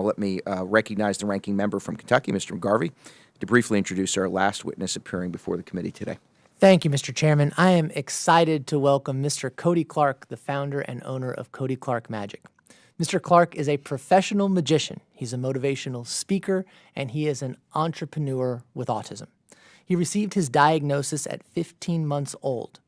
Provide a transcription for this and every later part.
let me recognize the ranking member from Kentucky, Mr. McGarvey, to briefly introduce our last witness appearing before the committee today. Thank you, Mr. Chairman. I am excited to welcome Mr. Cody Clark, the founder and owner of Cody Clark Magic. Mr. Clark is a professional magician. He's a motivational speaker, and he is an entrepreneur with autism. He received his diagnosis at 15 months old,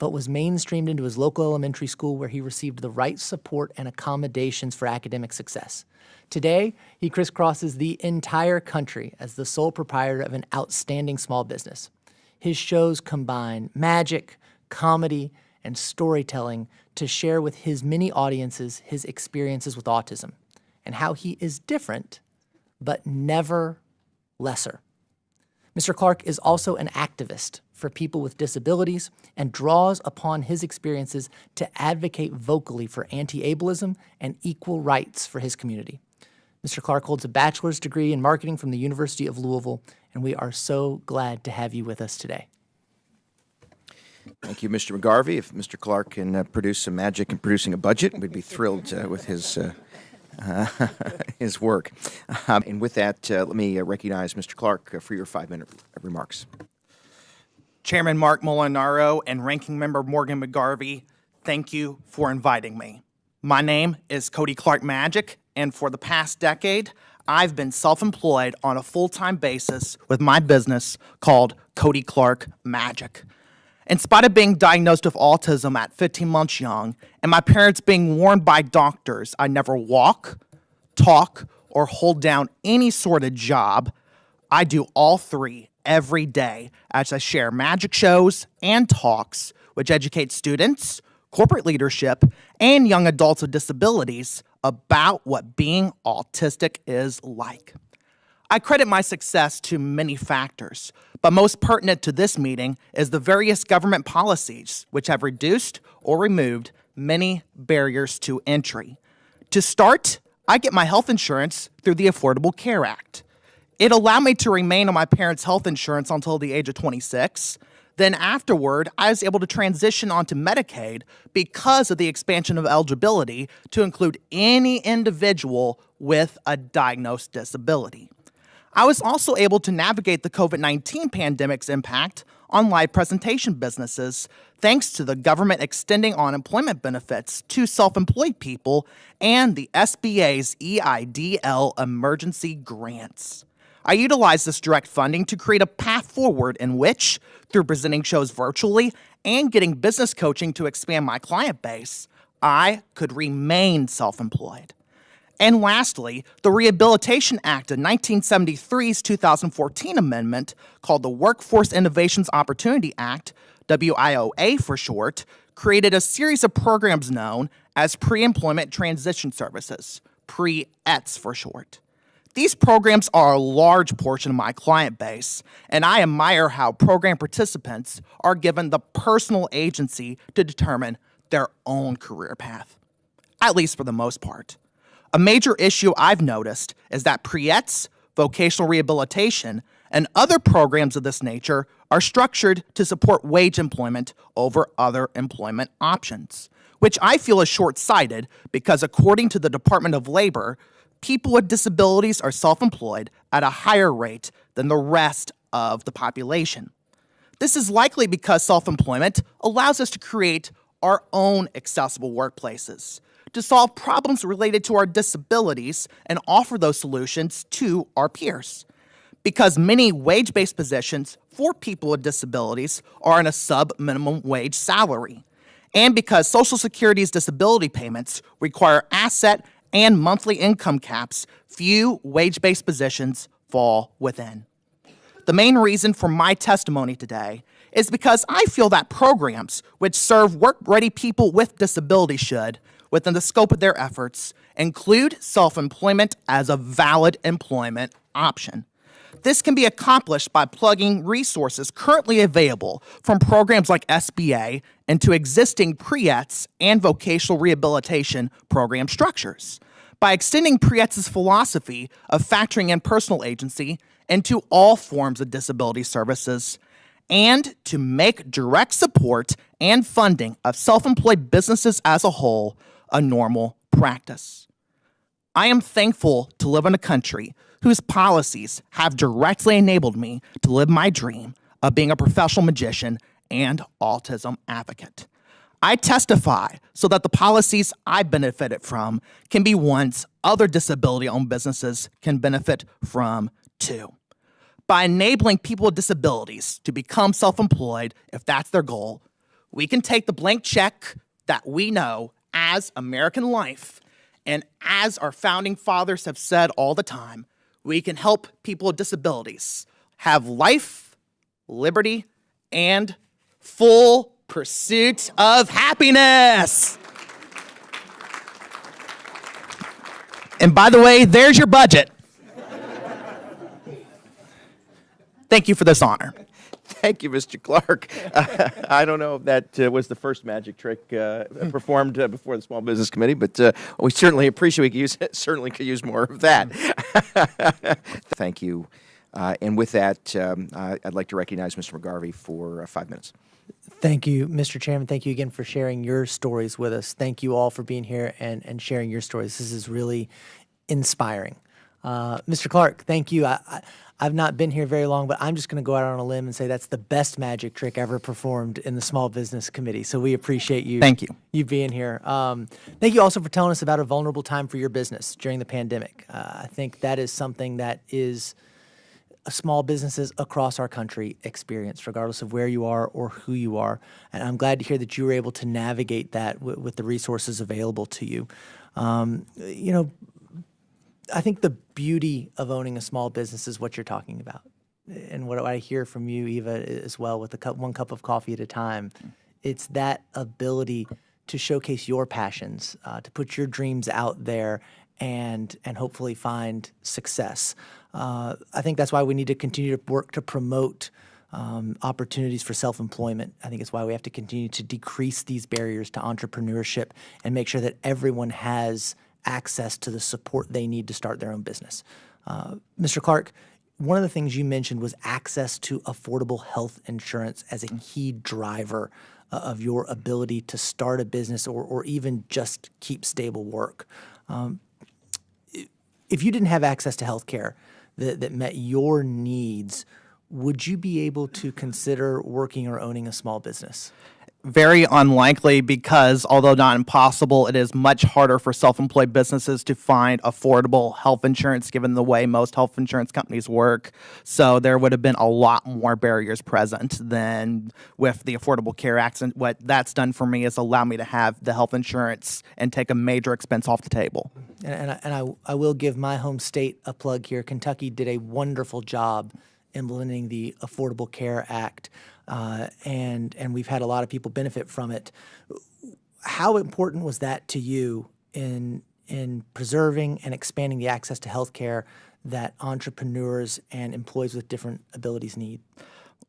but was mainstreamed into his local elementary school where he received the right support and accommodations for academic success. Today, he crisscrosses the entire country as the sole proprietor of an outstanding small business. His shows combine magic, comedy, and storytelling to share with his many audiences his experiences with autism and how he is different, but never lesser. Mr. Clark is also an activist for people with disabilities and draws upon his experiences to advocate vocally for anti-ableism and equal rights for his community. Mr. Clark holds a bachelor's degree in marketing from the University of Louisville, and we are so glad to have you with us today. Thank you, Mr. McGarvey. If Mr. Clark can produce some magic in producing a budget, we'd be thrilled with his work. And with that, let me recognize Mr. Clark for your 5-minute remarks. Chairman Mark Molinaro and Ranking Member Morgan McGarvey, thank you for inviting me. My name is Cody Clark Magic, and for the past decade, I've been self-employed on a full-time basis with my business called Cody Clark Magic. In spite of being diagnosed with autism at 15 months young, and my parents being warned by doctors I never walk, talk, or hold down any sort of job, I do all three every day as I share magic shows and talks which educate students, corporate leadership, and young adults with disabilities about what being autistic is like. I credit my success to many factors, but most pertinent to this meeting is the various government policies which have reduced or removed many barriers to entry. To start, I get my health insurance through the Affordable Care Act. It allowed me to remain on my parents' health insurance until the age of 26. Then afterward, I was able to transition onto Medicaid because of the expansion of eligibility to include any individual with a diagnosed disability. I was also able to navigate the COVID-19 pandemic's impact on live presentation businesses thanks to the government extending unemployment benefits to self-employed people and the SBA's EIDL emergency grants. I utilized this direct funding to create a path forward in which, through presenting shows virtually and getting business coaching to expand my client base, I could remain self-employed. And lastly, the Rehabilitation Act of 1973's 2014 amendment, called the Workforce Innovations Opportunity Act, WIOA for short, created a series of programs known as Pre-Employment Transition Services, Pre-ETS for short. These programs are a large portion of my client base, and I admire how program participants are given the personal agency to determine their own career path, at least for the most part. A major issue I've noticed is that Pre-ETS, vocational rehabilitation, and other programs of this nature are structured to support wage employment over other employment options, which I feel is short-sighted because according to the Department of Labor, people with disabilities are self-employed at a higher rate than the rest of the population. This is likely because self-employment allows us to create our own accessible workplaces, to solve problems related to our disabilities and offer those solutions to our peers. Because many wage-based positions for people with disabilities are on a sub-minimum wage salary, and because Social Security's disability payments require asset and monthly income caps, few wage-based positions fall within. The main reason for my testimony today is because I feel that programs which serve work-ready people with disabilities should, within the scope of their efforts, include self-employment as a valid employment option. This can be accomplished by plugging resources currently available from programs like SBA into existing Pre-ETS and vocational rehabilitation program structures, by extending Pre-ETS's philosophy of factoring in personal agency into all forms of disability services, and to make direct support and funding of self-employed businesses as a whole a normal practice. I am thankful to live in a country whose policies have directly enabled me to live my dream of being a professional magician and autism advocate. I testify so that the policies I benefited from can be ones other disability-owned businesses can benefit from too. By enabling people with disabilities to become self-employed, if that's their goal, we can take the blank check that we know as American life, and as our founding fathers have said all the time, we can help people with disabilities have life, liberty, and full pursuit of happiness. And by the way, there's your budget. Thank you for this honor. Thank you, Mr. Clark. I don't know if that was the first magic trick performed before the Small Business Committee, but we certainly appreciate certainly could use more of that. Thank you. And with that, I'd like to recognize Mr. McGarvey for 5 minutes. Thank you, Mr. Chairman. Thank you again for sharing your stories with us. Thank you all for being here and sharing your stories. This is really inspiring. Mr. Clark, thank you. I've not been here very long, but I'm just going to go out on a limb and say that's the best magic trick ever performed in the Small Business Committee. So we appreciate you. Thank you. You being here. Thank you also for telling us about a vulnerable time for your business during the pandemic. I think that is something that is small businesses across our country experience, regardless of where you are or who you are. And I'm glad to hear that you were able to navigate that with the resources available to you. I think the beauty of owning a small business is what you're talking about. And what I hear from you, Eva, as well, with one cup of coffee at a time, it's that ability to showcase your passions, to put your dreams out there and hopefully find success. I think that's why we need to continue to work to promote opportunities for self-employment. I think it's why we have to continue to decrease these barriers to entrepreneurship and make sure that everyone has access to the support they need to start their own business. Mr. Clark, one of the things you mentioned was access to affordable health insurance as a key driver of your ability to start a business or even just keep stable work. If you didn't have access to health care that met your needs, would you be able to consider working or owning a small business? Very unlikely because, although not impossible, it is much harder for self-employed businesses to find affordable health insurance given the way most health insurance companies work. So there would have been a lot more barriers present than with the Affordable Care Act. And what that's done for me is allow me to have the health insurance and take a major expense off the table. And I will give my home state a plug here. Kentucky did a wonderful job implementing the Affordable Care Act. And we've had a lot of people benefit from it. How important was that to you in preserving and expanding the access to health care that entrepreneurs and employees with different abilities need?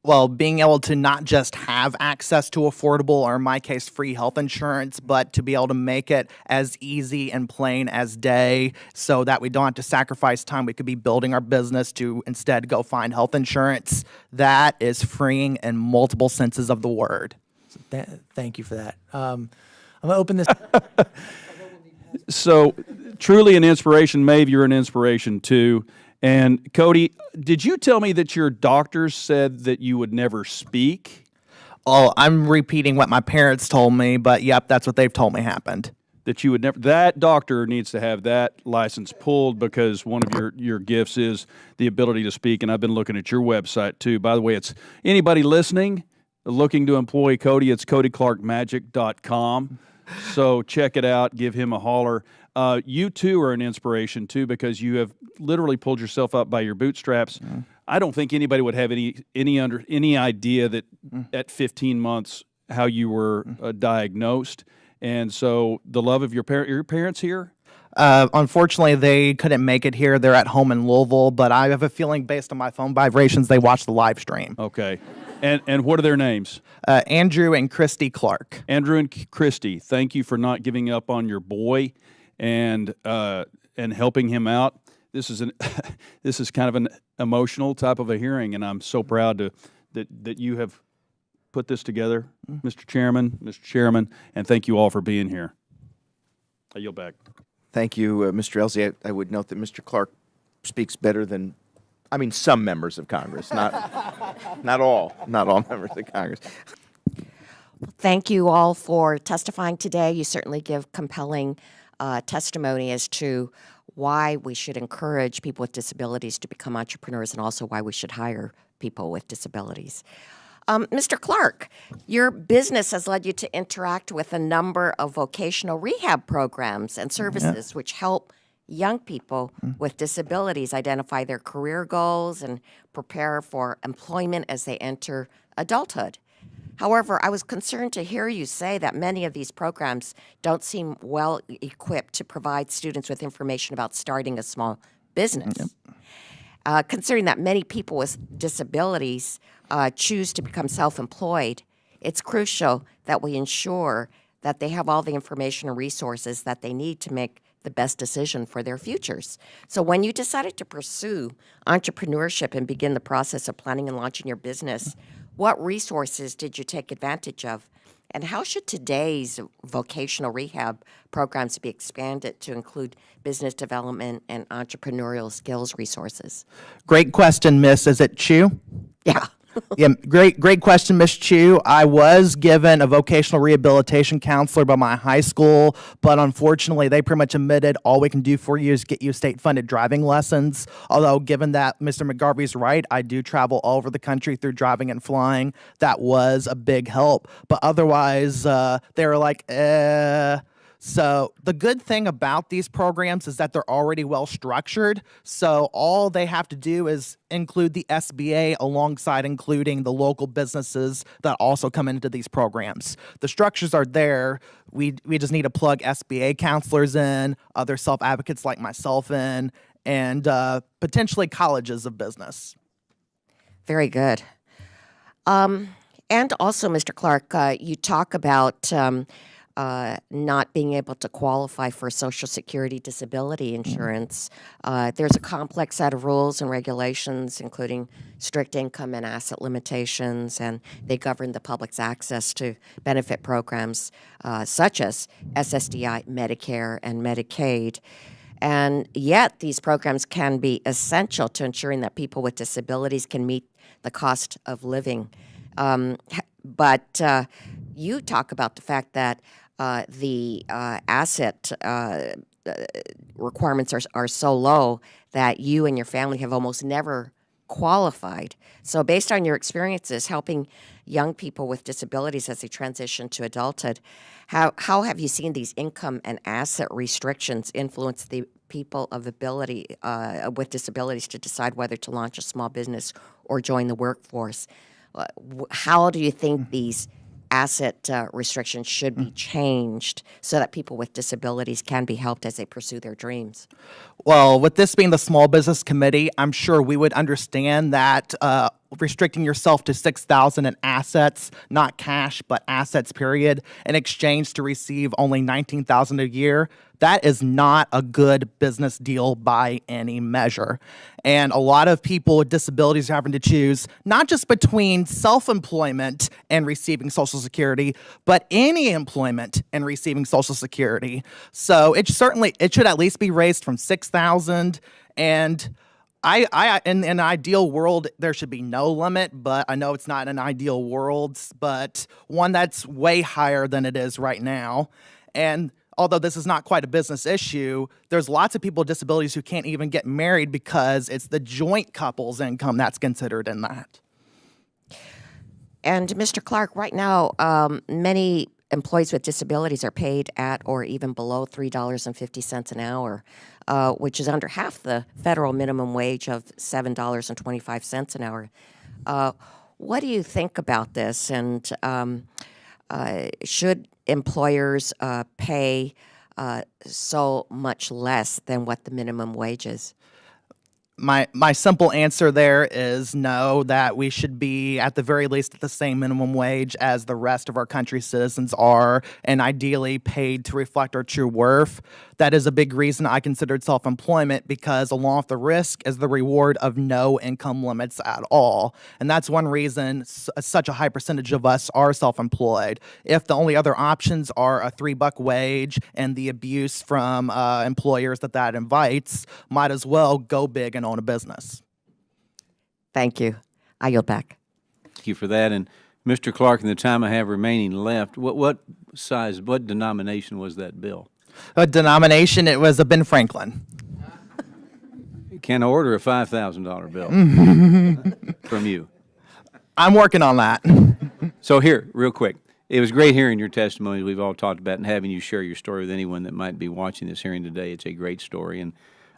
Well, being able to not just have access to affordable, or in my case, free health insurance, but to be able to make it as easy and plain as day so that we don't have to sacrifice time. We could be building our business to instead go find health insurance. That is freeing in multiple senses of the word. Thank you for that. I'm going to open this. So, truly an inspiration. Maeve, you're an inspiration too. And Cody, did you tell me that your doctors said that you would never speak? Oh, I'm repeating what my parents told me, but yep, that's what they've told me happened. That you would never. That doctor needs to have that license pulled because one of your gifts is the ability to speak. And I've been looking at your website too. By the way, it's anybody listening looking to employ Cody. It's CodyClarkMagic.com. So check it out. Give him a holler. You too are an inspiration too because you have literally pulled yourself up by your bootstraps. I don't think anybody would have any idea that at 15 months how you were diagnosed. And so the love of your parents here? Unfortunately, they couldn't make it here. They're at home in Louisville, but I have a feeling based on my phone vibrations, they watched the live stream. Okay. And what are their names? Andrew and Christy Clark. Andrew and Christy, thank you for not giving up on your boy and helping him out. This is kind of an emotional type of a hearing, and I'm so proud that you have put this together, Mr. Chairman, and thank you all for being here. I yield back. Thank you, Mr. Elsie. I would note that Mr. Clark speaks better than, some members of Congress, not all members of Congress. Thank you all for testifying today. You certainly give compelling testimony as to why we should encourage people with disabilities to become entrepreneurs and also why we should hire people with disabilities. Mr. Clark, your business has led you to interact with a number of vocational rehab programs and services which help young people with disabilities identify their career goals and prepare for employment as they enter adulthood. However, I was concerned to hear you say that many of these programs don't seem well equipped to provide students with information about starting a small business. Considering that many people with disabilities choose to become self-employed, it's crucial that we ensure that they have all the information and resources that they need to make the best decision for their futures. So when you decided to pursue entrepreneurship and begin the process of planning and launching your business, what resources did you take advantage of? And how should today's vocational rehab programs be expanded to include business development and entrepreneurial skills resources? Great question, Miss. Is it Chu? Yeah. Yeah, great question, Miss Chu. I was given a vocational rehabilitation counselor by my high school, but unfortunately, they pretty much admitted all we can do for you is get you state-funded driving lessons. Although, given that Mr. McGarvey's right, I do travel all over the country through driving and flying. That was a big help. But otherwise, they were like, So the good thing about these programs is that they're already well structured. So all they have to do is include the SBA alongside including the local businesses that also come into these programs. The structures are there. We just need to plug SBA counselors in, other self-advocates like myself in, and potentially colleges of business. Very good. And also, Mr. Clark, you talk about not being able to qualify for Social Security disability insurance. There's a complex set of rules and regulations, including strict income and asset limitations, and they govern the public's access to benefit programs such as SSDI, Medicare, and Medicaid. And yet, these programs can be essential to ensuring that people with disabilities can meet the cost of living. But you talk about the fact that the asset requirements are so low that you and your family have almost never qualified. So based on your experiences helping young people with disabilities as they transition to adulthood, how have you seen these income and asset restrictions influence the people of ability with disabilities to decide whether to launch a small business or join the workforce? How do you think these asset restrictions should be changed so that people with disabilities can be helped as they pursue their dreams? Well, with this being the Small Business Committee, I'm sure we would understand that restricting yourself to $6,000 in assets, not cash, but assets, period, in exchange to receive only $19,000 a year, that is not a good business deal by any measure. And a lot of people with disabilities are having to choose not just between self-employment and receiving Social Security, but any employment and receiving Social Security. So it should at least be raised from $6,000. And in an ideal world, there should be no limit, but I know it's not an ideal world, but one that's way higher than it is right now. And although this is not quite a business issue, there's lots of people with disabilities who can't even get married because it's the joint couple's income that's considered in that. And Mr. Clark, right now, many employees with disabilities are paid at or even below $3.50 an hour, which is under half the federal minimum wage of $7.25 an hour. What do you think about this? And should employers pay so much less than what the minimum wage is? My simple answer there is no, that we should be at the very least at the same minimum wage as the rest of our country's citizens are, and ideally paid to reflect our true worth. That is a big reason I considered self-employment, because along with the risk is the reward of no income limits at all. And that's one reason such a high percentage of us are self-employed. If the only other options are a $3 wage and the abuse from employers that invites, might as well go big and own a business. Thank you. I yield back. Thank you for that. And Mr. Clark, in the time I have remaining left, what denomination was that bill? A denomination, it was a Ben Franklin. Can I order a $5,000 bill from you? I'm working on that. So here, real quick, it was great hearing your testimony we've all talked about and having you share your story with anyone that might be watching this hearing today. It's a great story. And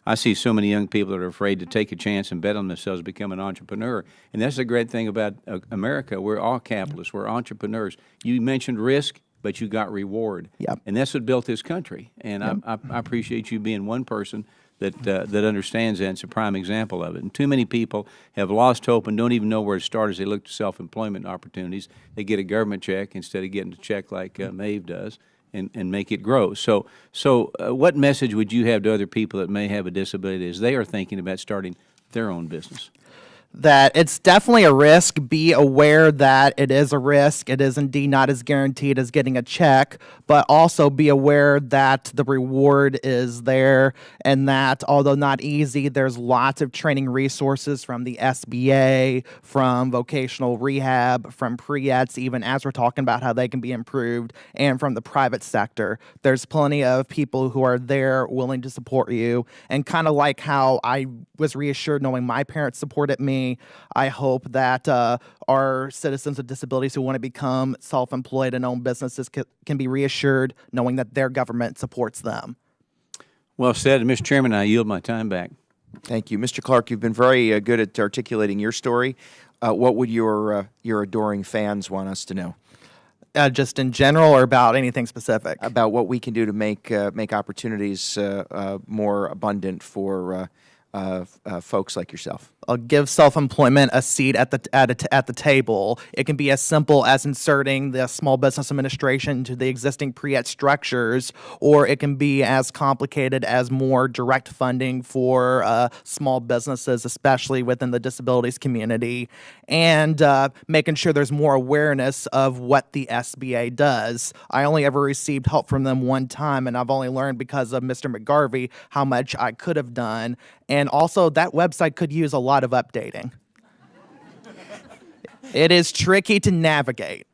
I see so many young people that are afraid to take a chance and bet on themselves, become an entrepreneur. And that's the great thing about America. We're all capitalists. We're entrepreneurs. You mentioned risk, but you got reward. Yep. And that's what built this country. And I appreciate you being one person that understands that. It's a prime example of it. And too many people have lost hope and don't even know where to start as they look to self-employment opportunities. They get a government check instead of getting a check like Maeve does, and make it grow. So what message would you have to other people that may have a disability as they are thinking about starting their own business? That it's definitely a risk. Be aware that it is a risk. It is indeed not as guaranteed as getting a check, but also be aware that the reward is there, and that although not easy, there's lots of training resources from the SBA, from vocational rehab, from Pre-ETS, even as we're talking about how they can be improved, and from the private sector. There's plenty of people who are there willing to support you, and kind of like how I was reassured knowing my parents supported me, I hope that our citizens with disabilities who want to become self-employed and own businesses can be reassured knowing that their government supports them. Well said. Mr. Chairman, I yield my time back. Thank you. Mr. Clark, you've been very good at articulating your story. What would your adoring fans want us to know? Just in general, or about anything specific? About what we can do to make opportunities more abundant for folks like yourself. Give self-employment a seat at the table. It can be as simple as inserting the Small Business Administration into the existing Pre-ETS structures, or it can be as complicated as more direct funding for small businesses, especially within the disabilities community, and making sure there's more awareness of what the SBA does. I only ever received help from them one time, and I've only learned because of Mr. McGarvey how much I could have done. And also, that website could use a lot of updating. It is tricky to navigate.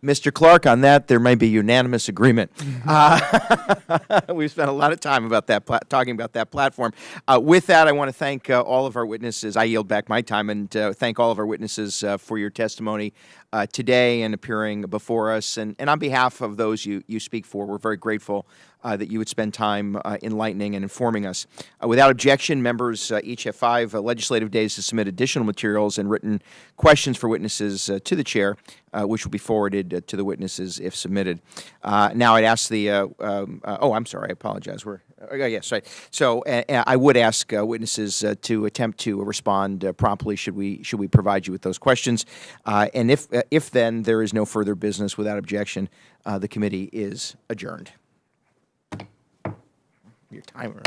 Mr. Clark, on that, there may be unanimous agreement. We've spent a lot of time about that, talking about that platform. With that, I want to thank all of our witnesses. I yield back my time and thank all of our witnesses for your testimony today and appearing before us. And on behalf of those you speak for, we're very grateful that you would spend time enlightening and informing us. Without objection, members each have 5 legislative days to submit additional materials and written questions for witnesses to the chair, which will be forwarded to the witnesses if submitted. Now I'd ask the, I'm sorry, I apologize. Yes, right. So I would ask witnesses to attempt to respond promptly should we provide you with those questions. And if then there is no further business without objection, the committee is adjourned. Your timer.